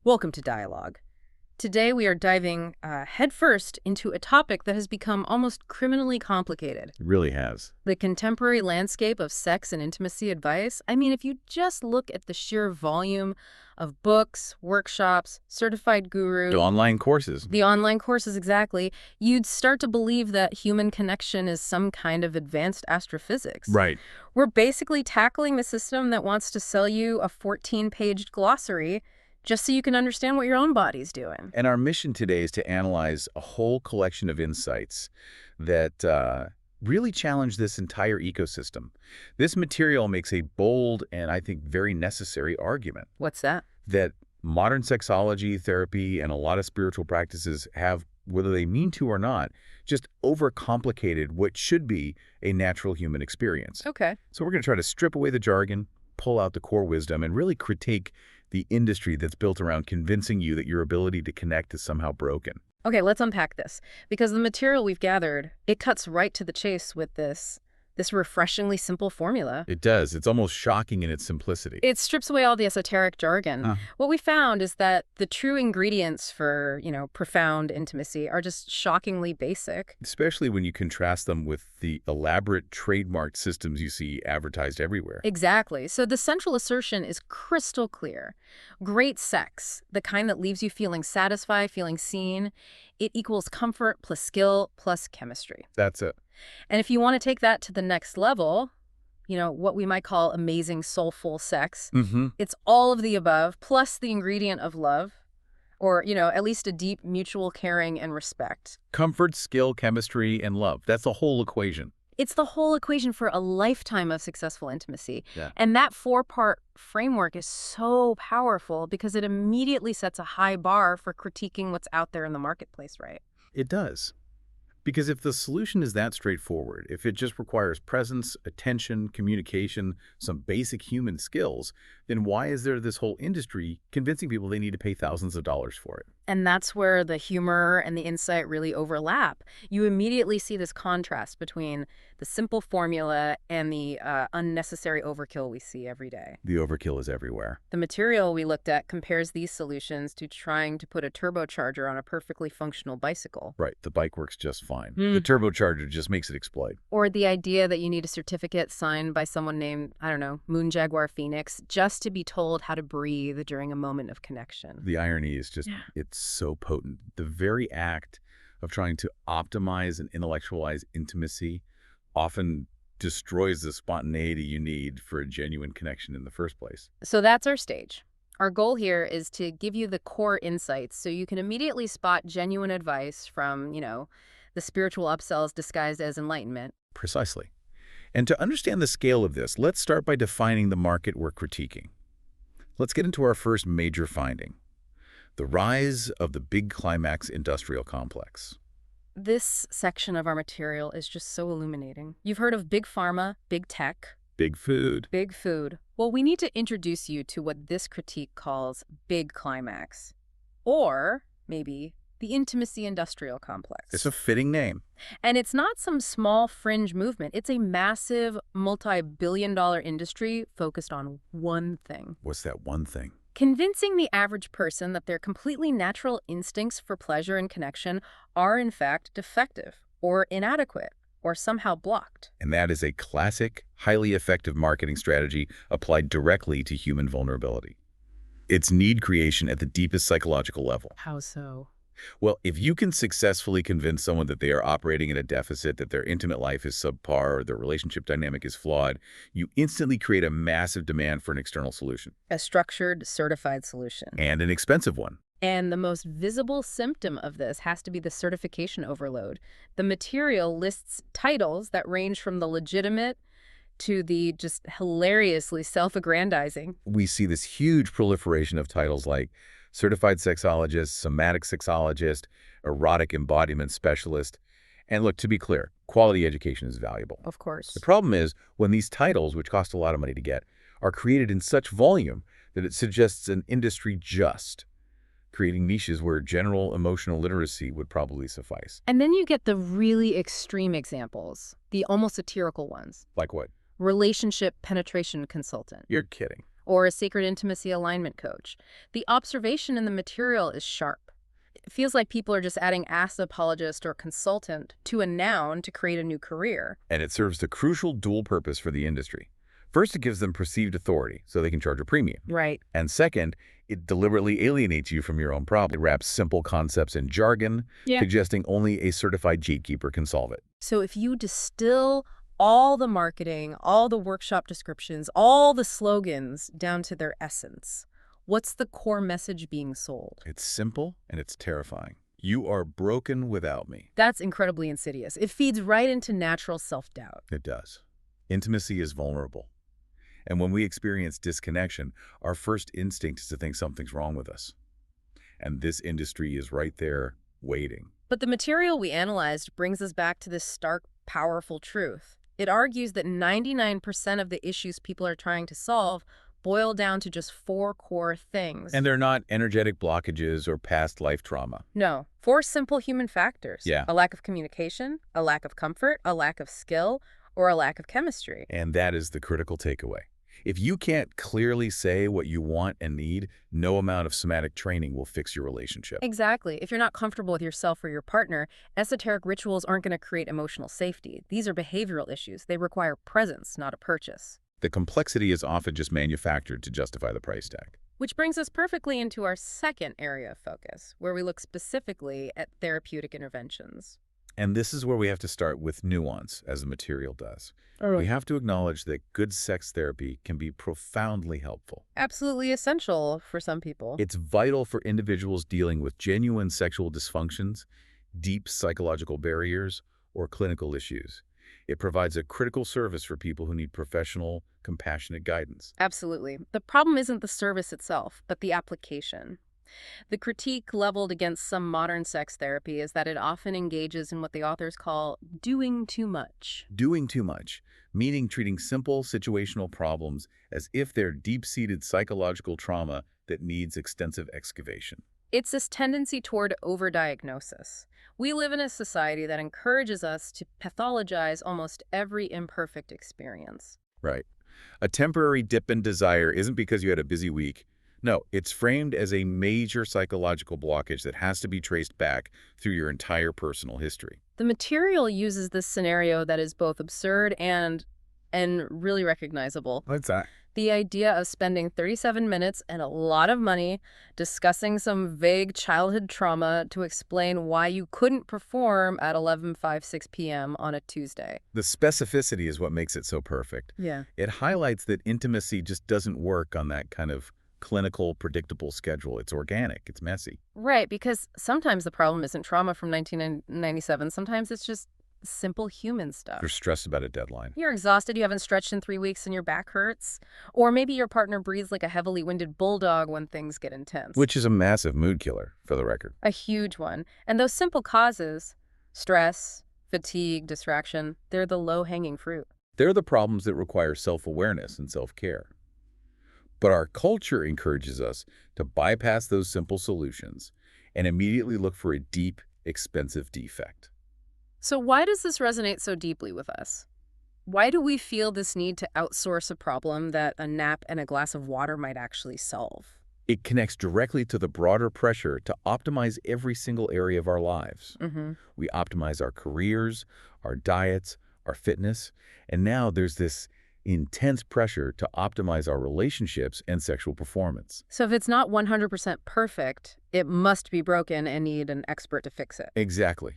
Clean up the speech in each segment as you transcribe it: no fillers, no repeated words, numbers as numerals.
Welcome to Dialogue. Today we are diving headfirst into a topic that has become almost criminally complicated. It really has. The contemporary landscape of sex and intimacy advice. I mean, if you just look at the sheer volume of books, workshops, certified gurus, The online courses. the online courses exactly, you'd start to believe that human connection is some kind of advanced astrophysics. Right. We're basically tackling the system that wants to sell you a 14-page glossary just so you can understand what your own body's doing. And our mission today is to analyze a whole collection of insights that really challenge this entire ecosystem. This material makes a bold and I think very necessary argument What's that? that modern sexology, therapy, and a lot of spiritual practices have, whether they mean to or not, just overcomplicated what should be a natural human experience. Okay. So we're going to try to strip away the jargon, pull out the core wisdom, and really critique the industry that's built around convincing you that your ability to connect is somehow broken. Okay, let's unpack this. Because the material we've gathered, it cuts right to the chase with this refreshingly simple formula. It does. It's almost shocking in its simplicity. It strips away all the esoteric jargon. What we found is that the true ingredients for, profound intimacy are just shockingly basic. Especially when you contrast them with the elaborate trademarked systems you see advertised everywhere. Exactly. So the central assertion is crystal clear. Great sex, the kind that leaves you feeling satisfied, feeling seen, it equals comfort plus skill plus chemistry. That's it. And if you want to take that to the next level, what we might call amazing soulful sex, it's all of the above plus the ingredient of love, or, at least a deep mutual caring and respect. Comfort, skill, chemistry, and love. That's the whole equation. It's the whole equation for a lifetime of successful intimacy. Yeah. And that four-part framework is so powerful because it immediately sets a high bar for critiquing what's out there in the marketplace, right? It does. Because if the solution is that straightforward, if it just requires presence, attention, communication, some basic human skills, then why is there this whole industry convincing people they need to pay thousands of dollars for it? And that's where the humor and the insight really overlap. You immediately see this contrast between the simple formula and the unnecessary overkill we see every day. The overkill is everywhere. The material we looked at compares these solutions to trying to put a turbocharger on a perfectly functional bicycle. Right, the bike works just fine. The turbocharger just makes it explode. Or the idea that you need a certificate signed by someone named, I don't know, Moon Jaguar Phoenix, just to be told how to breathe during a moment of connection. The irony is just, it's so potent. The very act of trying to optimize and intellectualize intimacy often destroys the spontaneity you need for a genuine connection in the first place. So that's our stage. Our goal here is to give you the core insights so you can immediately spot genuine advice from, the spiritual upsells disguised as enlightenment. Precisely. And to understand the scale of this, let's start by defining the market we're critiquing. Let's get into our first major finding: the rise of the big Climax industrial complex. This section of our material is just so illuminating. You've heard of big pharma, big tech, Big food. big food. Well, we need to introduce you to what this critique calls big climax. Or maybe the intimacy industrial complex. It's a fitting name. And it's not some small fringe movement. It's a massive, multi-billion-dollar industry focused on one thing. What's that one thing? Convincing the average person that their completely natural instincts for pleasure and connection are in fact defective or inadequate or somehow blocked. And that is a classic, highly effective marketing strategy applied directly to human vulnerability. It's need creation at the deepest psychological level. How so? Well, if you can successfully convince someone that they are operating at a deficit, that their intimate life is subpar, or their relationship dynamic is flawed, you instantly create a massive demand for an external solution. A structured, certified solution. And an expensive one. And the most visible symptom of this has to be the certification overload. The material lists titles that range from the legitimate to the just hilariously self-aggrandizing. We see this huge proliferation of titles like certified sexologist, somatic sexologist, erotic embodiment specialist. And look, to be clear, quality education is valuable. Of course. The problem is when these titles, which cost a lot of money to get, are created in such volume that it suggests an industry just, creating niches where general emotional literacy would probably suffice. And then you get the really extreme examples, the almost satirical ones. Like what? Relationship penetration consultant. You're kidding. or a sacred intimacy alignment coach. The observation in the material is sharp. It feels like people are just adding ass apologist or consultant to a noun to create a new career. And it serves the crucial dual purpose for the industry. First, it gives them perceived authority, so they can charge a premium. Right. And second, it deliberately alienates you from your own problem. It wraps simple concepts in jargon, suggesting only a certified gatekeeper can solve it. So if you distill all the marketing, all the workshop descriptions, all the slogans down to their essence, what's the core message being sold? It's simple and it's terrifying. You are broken without me. That's incredibly insidious. It feeds right into natural self-doubt. It does. Intimacy is vulnerable. And when we experience disconnection, our first instinct is to think something's wrong with us. And this industry is right there, waiting. But the material we analyzed brings us back to this stark, powerful truth. It argues that 99% of the issues people are trying to solve boil down to just 4 core things. And they're not energetic blockages or past life trauma. No, 4 simple human factors. Yeah. A lack of communication, a lack of comfort, a lack of skill, or a lack of chemistry. And that is the critical takeaway. If you can't clearly say what you want and need, no amount of somatic training will fix your relationship. Exactly. If you're not comfortable with yourself or your partner, esoteric rituals aren't going to create emotional safety. These are behavioral issues. They require presence, not a purchase. The complexity is often just manufactured to justify the price tag. Which brings us perfectly into our second area of focus, where we look specifically at therapeutic interventions. And this is where we have to start with nuance, as the material does. We have to acknowledge that good sex therapy can be profoundly helpful. Absolutely essential for some people. It's vital for individuals dealing with genuine sexual dysfunctions, deep psychological barriers, or clinical issues. It provides a critical service for people who need professional, compassionate guidance. Absolutely. The problem isn't the service itself, but the application. The critique leveled against some modern sex therapy is that it often engages in what the authors call doing too much. Doing too much, meaning treating simple situational problems as if they're deep-seated psychological trauma that needs extensive excavation. It's this tendency toward overdiagnosis. We live in a society that encourages us to pathologize almost every imperfect experience. Right. A temporary dip in desire isn't because you had a busy week. No, it's framed as a major psychological blockage that has to be traced back through your entire personal history. The material uses this scenario that is both absurd and really recognizable. What's that? The idea of spending 37 minutes and a lot of money discussing some vague childhood trauma to explain why you couldn't perform at 11:56 p.m. on a Tuesday. The specificity is what makes it so perfect. Yeah. It highlights that intimacy just doesn't work on that kind of clinical, predictable schedule. It's organic. It's messy. Right, because sometimes the problem isn't trauma from 1997. Sometimes it's just simple human stuff. You're stressed about a deadline. You're exhausted, you haven't stretched in 3 weeks, and your back hurts. Or maybe your partner breathes like a heavily winded bulldog when things get intense. Which is a massive mood killer, for the record. A huge one. And those simple causes, stress, fatigue, distraction, they're the low-hanging fruit. They're the problems that require self-awareness and self-care. But our culture encourages us to bypass those simple solutions and immediately look for a deep, expensive defect. So why does this resonate so deeply with us? Why do we feel this need to outsource a problem that a nap and a glass of water might actually solve? It connects directly to the broader pressure to optimize every single area of our lives. We optimize our careers, our diets, our fitness, and now there's this intense pressure to optimize our relationships and sexual performance. So if it's not 100% perfect, it must be broken and need an expert to fix it. Exactly.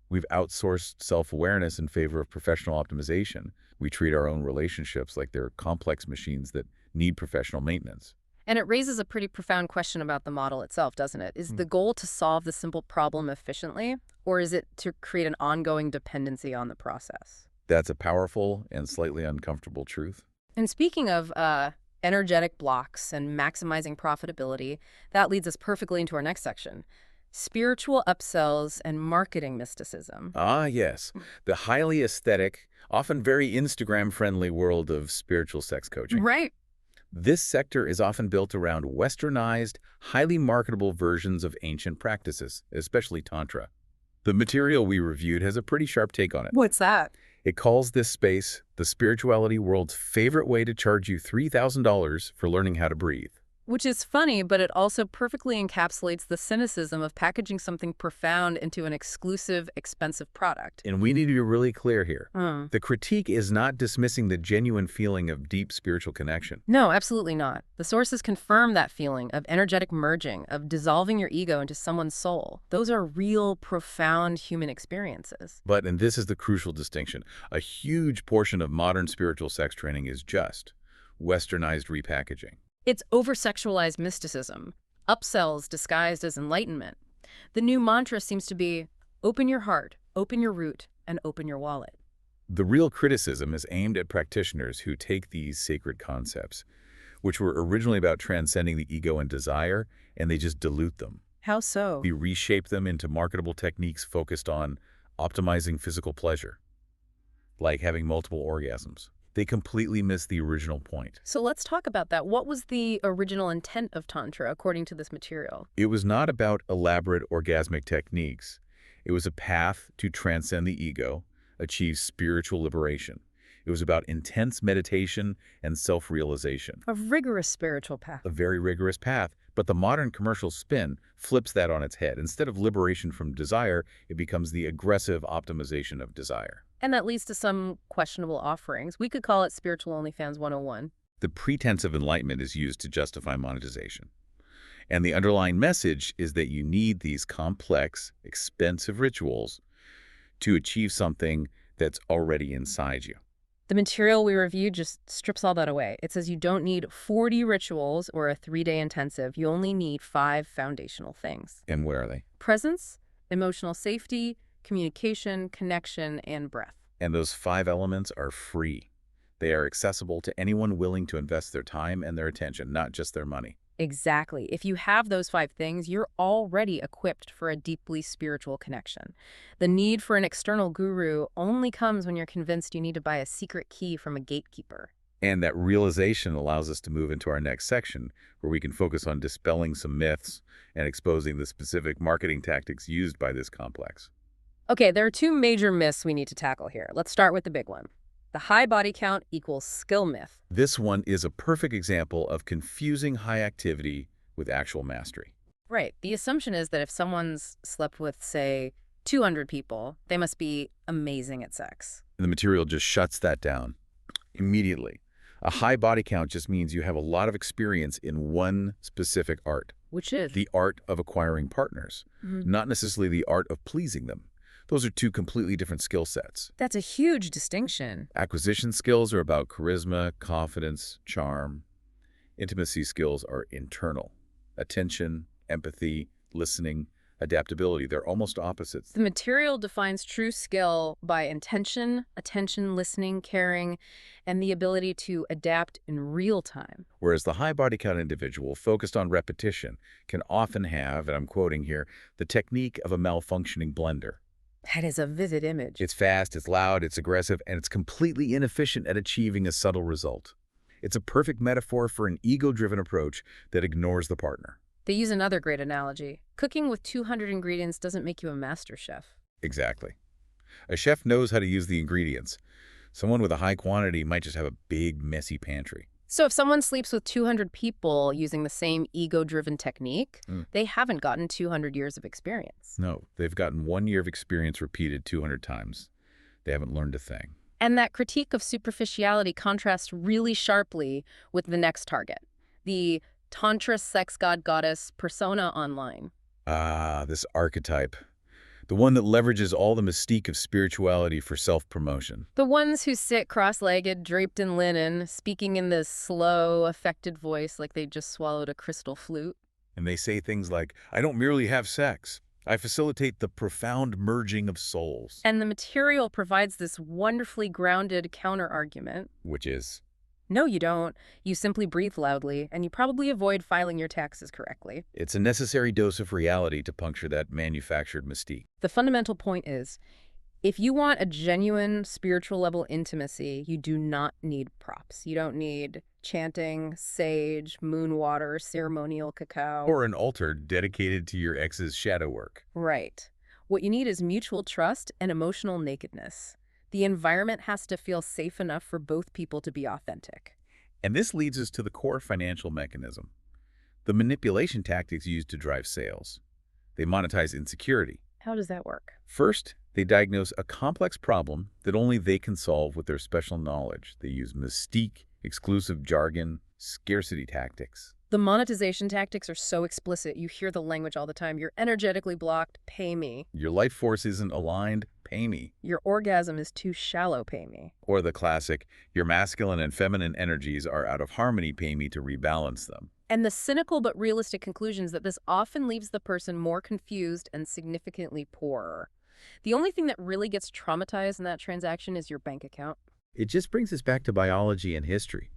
We've outsourced self-awareness in favor of professional optimization. We treat our own relationships like they're complex machines that need professional maintenance. And it raises a pretty profound question about the model itself, doesn't it? Is the goal to solve the simple problem efficiently, or is it to create an ongoing dependency on the process? That's a powerful and slightly uncomfortable truth. And speaking of energetic blocks and maximizing profitability, that leads us perfectly into our next section. Spiritual upsells and marketing mysticism. Ah, yes. The highly aesthetic, often very Instagram-friendly world of spiritual sex coaching. Right. This sector is often built around westernized, highly marketable versions of ancient practices, especially tantra. The material we reviewed has a pretty sharp take on it. What's that? It calls this space the spirituality world's favorite way to charge you $3,000 for learning how to breathe. Which is funny, but it also perfectly encapsulates the cynicism of packaging something profound into an exclusive, expensive product. And we need to be really clear here. Hmm. The critique is not dismissing the genuine feeling of deep spiritual connection. No, absolutely not. The sources confirm that feeling of energetic merging, of dissolving your ego into someone's soul. Those are real, profound human experiences. But, and this is the crucial distinction, a huge portion of modern spiritual sex training is just westernized repackaging. It's over-sexualized mysticism, upsells disguised as enlightenment. The new mantra seems to be, open your heart, open your root, and open your wallet. The real criticism is aimed at practitioners who take these sacred concepts, which were originally about transcending the ego and desire, and they just dilute them. How so? They reshape them into marketable techniques focused on optimizing physical pleasure, like having multiple orgasms. They completely miss the original point. So let's talk about that. What was the original intent of Tantra, according to this material? It was not about elaborate orgasmic techniques. It was a path to transcend the ego, achieve spiritual liberation. It was about intense meditation and self-realization. A rigorous spiritual path. A very rigorous path, but the modern commercial spin flips that on its head. Instead of liberation from desire, it becomes the aggressive optimization of desire. And that leads to some questionable offerings. We could call it Spiritual OnlyFans 101. The pretense of enlightenment is used to justify monetization. And the underlying message is that you need these complex, expensive rituals to achieve something that's already inside you. The material we reviewed just strips all that away. It says you don't need 40 rituals or a 3-day intensive. You only need 5 foundational things. And what are they? Presence, emotional safety, communication, connection, and breath. And those 5 elements are free. They are accessible to anyone willing to invest their time and their attention, not just their money. Exactly. If you have those 5 things, you're already equipped for a deeply spiritual connection. The need for an external guru only comes when you're convinced you need to buy a secret key from a gatekeeper. And that realization allows us to move into our next section, where we can focus on dispelling some myths and exposing the specific marketing tactics used by this complex. Okay, there are 2 major myths we need to tackle here. Let's start with the big one. The high body count equals skill myth. This one is a perfect example of confusing high activity with actual mastery. Right. The assumption is that if someone's slept with, say, 200 people, they must be amazing at sex. And the material just shuts that down immediately. A high body count just means you have a lot of experience in one specific art. Which is? The art of acquiring partners, not necessarily the art of pleasing them. Those are 2 completely different skill sets. That's a huge distinction. Acquisition skills are about charisma, confidence, charm. Intimacy skills are internal. Attention, empathy, listening, adaptability. They're almost opposites. The material defines true skill by intention, attention, listening, caring, and the ability to adapt in real time. Whereas the high body count individual focused on repetition can often have, and I'm quoting here, the technique of a malfunctioning blender. That is a vivid image. It's fast, it's loud, it's aggressive, and it's completely inefficient at achieving a subtle result. It's a perfect metaphor for an ego-driven approach that ignores the partner. They use another great analogy. Cooking with 200 ingredients doesn't make you a master chef. Exactly. A chef knows how to use the ingredients. Someone with a high quantity might just have a big, messy pantry. So if someone sleeps with 200 people using the same ego-driven technique, they haven't gotten 200 years of experience. No, they've gotten 1 year of experience repeated 200 times. They haven't learned a thing. And that critique of superficiality contrasts really sharply with the next target, the Tantra sex god goddess persona online. Ah, this archetype. The one that leverages all the mystique of spirituality for self-promotion. The ones who sit cross-legged, draped in linen, speaking in this slow, affected voice like they just swallowed a crystal flute. And they say things like, I don't merely have sex. I facilitate the profound merging of souls. And the material provides this wonderfully grounded counter-argument. Which is? No, you don't. You simply breathe loudly, and you probably avoid filing your taxes correctly. It's a necessary dose of reality to puncture that manufactured mystique. The fundamental point is, if you want a genuine spiritual level intimacy, you do not need props. You don't need chanting, sage, moon water, ceremonial cacao. Or an altar dedicated to your ex's shadow work. Right. What you need is mutual trust and emotional nakedness. The environment has to feel safe enough for both people to be authentic. And this leads us to the core financial mechanism, the manipulation tactics used to drive sales. They monetize insecurity. How does that work? First, they diagnose a complex problem that only they can solve with their special knowledge. They use mystique, exclusive jargon, scarcity tactics. The monetization tactics are so explicit. You hear the language all the time. You're energetically blocked. Pay me. Your life force isn't aligned. Pay me. Your orgasm is too shallow. Pay me. Or the classic, your masculine and feminine energies are out of harmony. Pay me to rebalance them. And the cynical but realistic conclusion is that this often leaves the person more confused and significantly poorer. The only thing that really gets traumatized in that transaction is your bank account. It just brings us back to biology and history.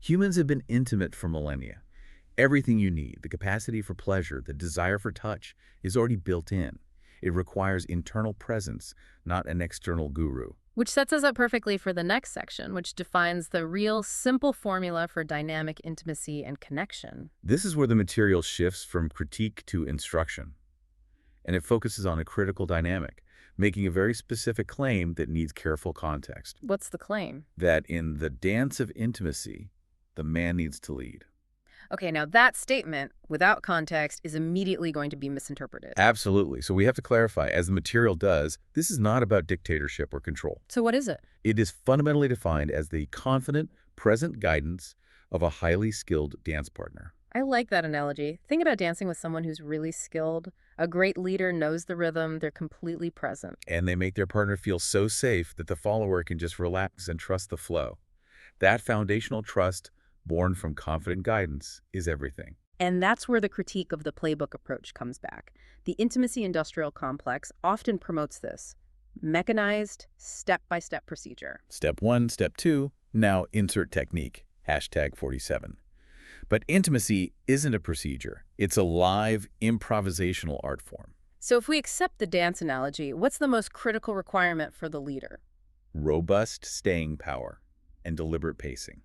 Humans have been intimate for millennia. Everything you need, the capacity for pleasure, the desire for touch, is already built in. It requires internal presence, not an external guru. Which sets us up perfectly for the next section, which defines the real, simple formula for dynamic intimacy and connection. This is where the material shifts from critique to instruction. And it focuses on a critical dynamic, making a very specific claim that needs careful context. What's the claim? That in the dance of intimacy, the man needs to lead. Okay, now that statement, without context, is immediately going to be misinterpreted. Absolutely. So we have to clarify, as the material does, this is not about dictatorship or control. So what is it? It is fundamentally defined as the confident, present guidance of a highly skilled dance partner. I like that analogy. Think about dancing with someone who's really skilled. A great leader knows the rhythm. They're completely present. And they make their partner feel so safe that the follower can just relax and trust the flow. That foundational trust, born from confident guidance, is everything. And that's where the critique of the playbook approach comes back. The intimacy industrial complex often promotes this mechanized, step-by-step procedure. Step 1, step 2, now insert technique, #47. But intimacy isn't a procedure. It's a live, improvisational art form. So if we accept the dance analogy, what's the most critical requirement for the leader? Robust staying power and deliberate pacing.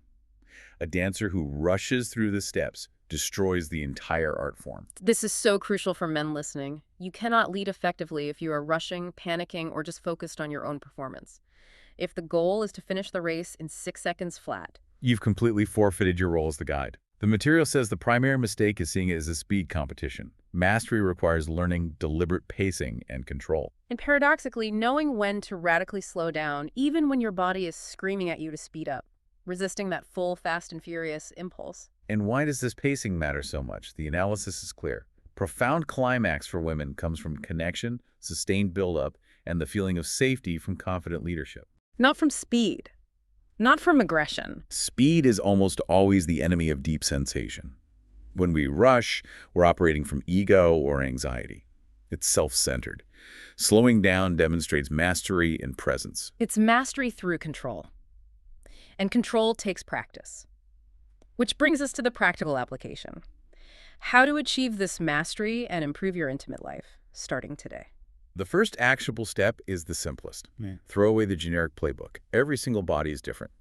A dancer who rushes through the steps destroys the entire art form. This is so crucial for men listening. You cannot lead effectively if you are rushing, panicking, or just focused on your own performance. If the goal is to finish the race in 6 seconds flat, You've completely forfeited your role as the guide. The material says the primary mistake is seeing it as a speed competition. Mastery requires learning deliberate pacing and control. and paradoxically, knowing when to radically slow down, even when your body is screaming at you to speed up, resisting that full, fast and furious impulse. And why does this pacing matter so much? The analysis is clear. Profound climax for women comes from connection, sustained buildup, and the feeling of safety from confident leadership. Not from speed. Not from aggression. Speed is almost always the enemy of deep sensation. When we rush, we're operating from ego or anxiety. It's self-centered. Slowing down demonstrates mastery and presence. It's mastery through control. And control takes practice. Which brings us to the practical application. How to achieve this mastery and improve your intimate life, starting today. The first actionable step is the simplest. Throw away the generic playbook. Every single body is different.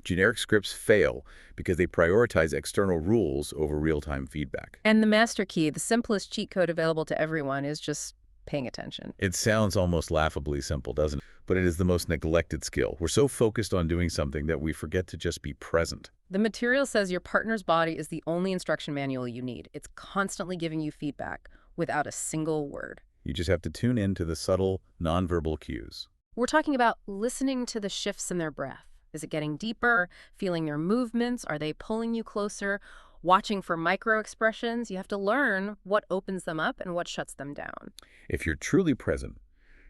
Generic scripts fail because they prioritize external rules over real-time feedback. And the master key, the simplest cheat code available to everyone, is just paying attention. It sounds almost laughably simple, doesn't it? But it is the most neglected skill. We're so focused on doing something that we forget to just be present. The material says your partner's body is the only instruction manual you need. It's constantly giving you feedback without a single word. You just have to tune in to the subtle, nonverbal cues. We're talking about listening to the shifts in their breath. Is it getting deeper? Feeling their movements? Are they pulling you closer? Watching for micro expressions? You have to learn what opens them up and what shuts them down. If you're truly present,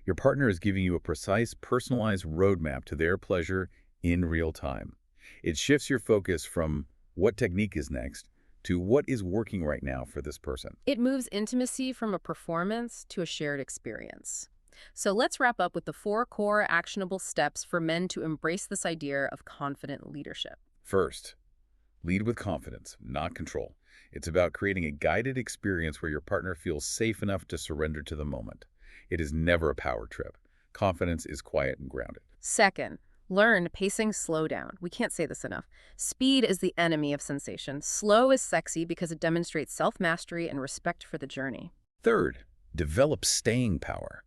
your partner is giving you a precise, personalized roadmap to their pleasure in real time. It shifts your focus from what technique is next to what is working right now for this person. It moves intimacy from a performance to a shared experience. So let's wrap up with the 4 core actionable steps for men to embrace this idea of confident leadership. First, lead with confidence, not control. It's about creating a guided experience where your partner feels safe enough to surrender to the moment. It is never a power trip. Confidence is quiet and grounded. Second, learn pacing slow down. We can't say this enough. Speed is the enemy of sensation. Slow is sexy because it demonstrates self-mastery and respect for the journey. Third, develop staying power.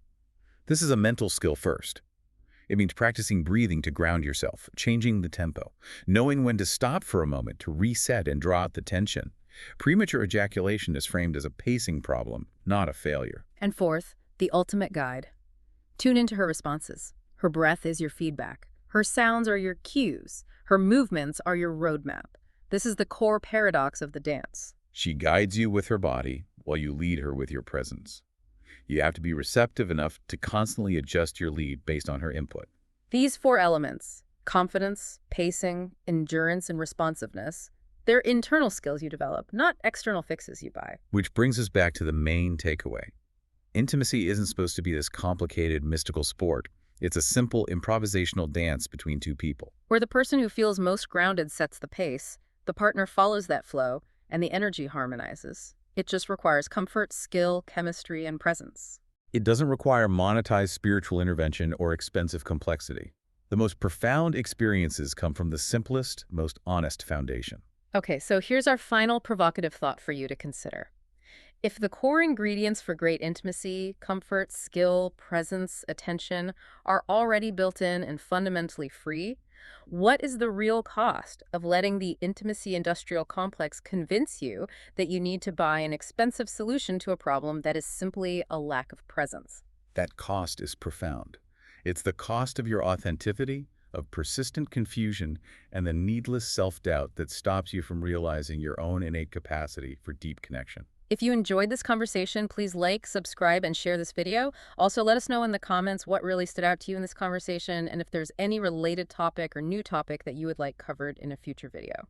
This is a mental skill first. It means practicing breathing to ground yourself, changing the tempo, knowing when to stop for a moment to reset and draw out the tension. Premature ejaculation is framed as a pacing problem, not a failure. And fourth, the ultimate guide. Tune into her responses. Her breath is your feedback. Her sounds are your cues. Her movements are your roadmap. This is the core paradox of the dance. She guides you with her body while you lead her with your presence. You have to be receptive enough to constantly adjust your lead based on her input. These four elements, confidence, pacing, endurance, and responsiveness, they're internal skills you develop, not external fixes you buy. Which brings us back to the main takeaway. Intimacy isn't supposed to be this complicated, mystical sport. It's a simple, improvisational dance between two people. Where the person who feels most grounded sets the pace, the partner follows that flow, and the energy harmonizes. It just requires comfort, skill, chemistry, and presence. It doesn't require monetized spiritual intervention or expensive complexity. The most profound experiences come from the simplest, most honest foundation. Okay, so here's our final provocative thought for you to consider. If the core ingredients for great intimacy, comfort, skill, presence, attention are already built in and fundamentally free, what is the real cost of letting the intimacy industrial complex convince you that you need to buy an expensive solution to a problem that is simply a lack of presence? That cost is profound. It's the cost of your authenticity, of persistent confusion, and the needless self-doubt that stops you from realizing your own innate capacity for deep connection. If you enjoyed this conversation, please like, subscribe, and share this video. Also, let us know in the comments what really stood out to you in this conversation and if there's any related topic or new topic that you would like covered in a future video.